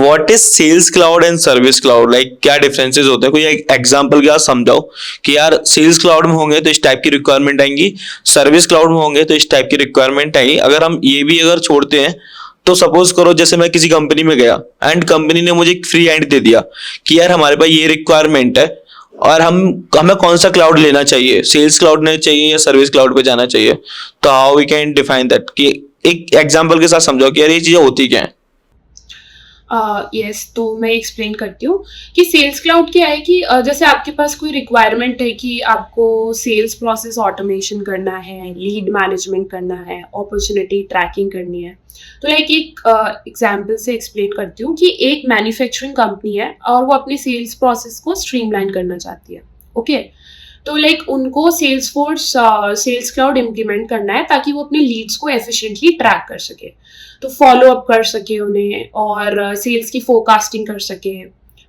What is sales cloud and service cloud, like क्या differences होते हैं? कोई एक एग्जांपल के साथ समझाओ कि यार सेल्स क्लाउड में होंगे तो इस टाइप की रिक्वायरमेंट आएंगी, सर्विस क्लाउड में होंगे तो इस टाइप की रिक्वायरमेंट आएगी। अगर हम ये भी अगर छोड़ते हैं तो सपोज करो जैसे मैं किसी कंपनी में गया एंड कंपनी ने मुझे एक फ्री हैंड दे दिया कि यार हमारे पास ये रिक्वायरमेंट है और हमें कौन सा क्लाउड लेना चाहिए, सेल्स क्लाउड लेना चाहिए या सर्विस क्लाउड पे जाना चाहिए, तो how we can define that? कि एक एग्जांपल के साथ समझाओ कि यार ये चीजें होती क्या है। यस, तो मैं एक्सप्लेन करती हूँ कि सेल्स क्लाउड क्या है कि जैसे आपके पास कोई रिक्वायरमेंट है कि आपको सेल्स प्रोसेस ऑटोमेशन करना है, लीड मैनेजमेंट करना है, अपॉर्चुनिटी ट्रैकिंग करनी है। तो लाइक एक एग्जांपल से एक्सप्लेन करती हूँ कि एक मैन्युफैक्चरिंग कंपनी है और वो अपनी सेल्स प्रोसेस को स्ट्रीमलाइन करना चाहती है। ओके, तो लाइक उनको Salesforce sales cloud implement करना है ताकि वो अपने लीड्स को एफिशिएंटली ट्रैक कर सके, तो फॉलो अप कर सके उन्हें, और सेल्स की फोरकास्टिंग कर सके,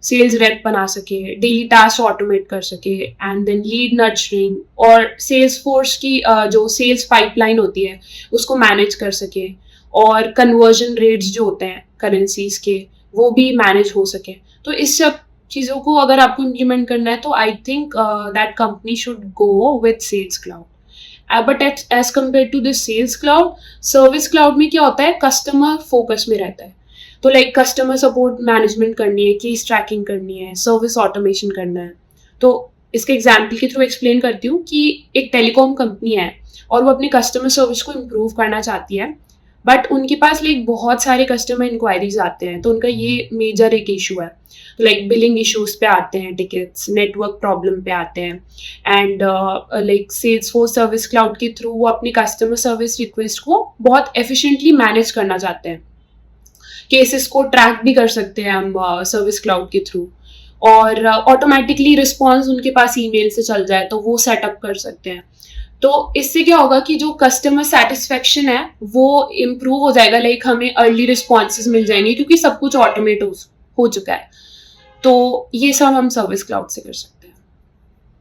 सेल्स रेप बना सके, डेली टास्क ऑटोमेट कर सके, एंड देन लीड नर्चरिंग और सेल्स फोर्स की जो सेल्स पाइपलाइन होती है उसको मैनेज कर सके, और कन्वर्जन रेट्स जो होते हैं करेंसीज के वो भी मैनेज हो सके। तो इस सब चीज़ों को अगर आपको इम्प्लीमेंट करना है तो I think that company should go with sales cloud. But as compare to this sales cloud, service cloud में क्या होता है, कस्टमर फोकस में रहता है। तो लाइक कस्टमर सपोर्ट मैनेजमेंट करनी है, केस ट्रैकिंग करनी है, सर्विस ऑटोमेशन करना है। तो इसके एग्जाम्पल के थ्रू एक्सप्लेन करती हूँ कि एक टेलीकॉम कंपनी है और वो अपनी कस्टमर सर्विस को इम्प्रूव करना चाहती है, बट उनके पास लाइक बहुत सारे कस्टमर इंक्वायरीज आते हैं, तो उनका ये मेजर एक इशू है। तो लाइक बिलिंग इश्यूज पे आते हैं टिकट्स, नेटवर्क प्रॉब्लम पे आते हैं, and like Salesforce service cloud के थ्रू वो अपनी कस्टमर सर्विस रिक्वेस्ट को बहुत एफिशिएंटली मैनेज करना चाहते हैं। केसेस को ट्रैक भी कर सकते हैं हम सर्विस क्लाउड के थ्रू, और ऑटोमेटिकली रिस्पॉन्स उनके पास ईमेल से चल जाए तो वो सेटअप कर सकते हैं। तो इससे क्या होगा कि जो कस्टमर सेटिस्फेक्शन है वो इम्प्रूव हो जाएगा, लाइक हमें अर्ली रिस्पॉन्सेज मिल जाएंगे क्योंकि सब कुछ ऑटोमेट हो चुका है। तो ये सब हम सर्विस क्लाउड से कर सकते हैं।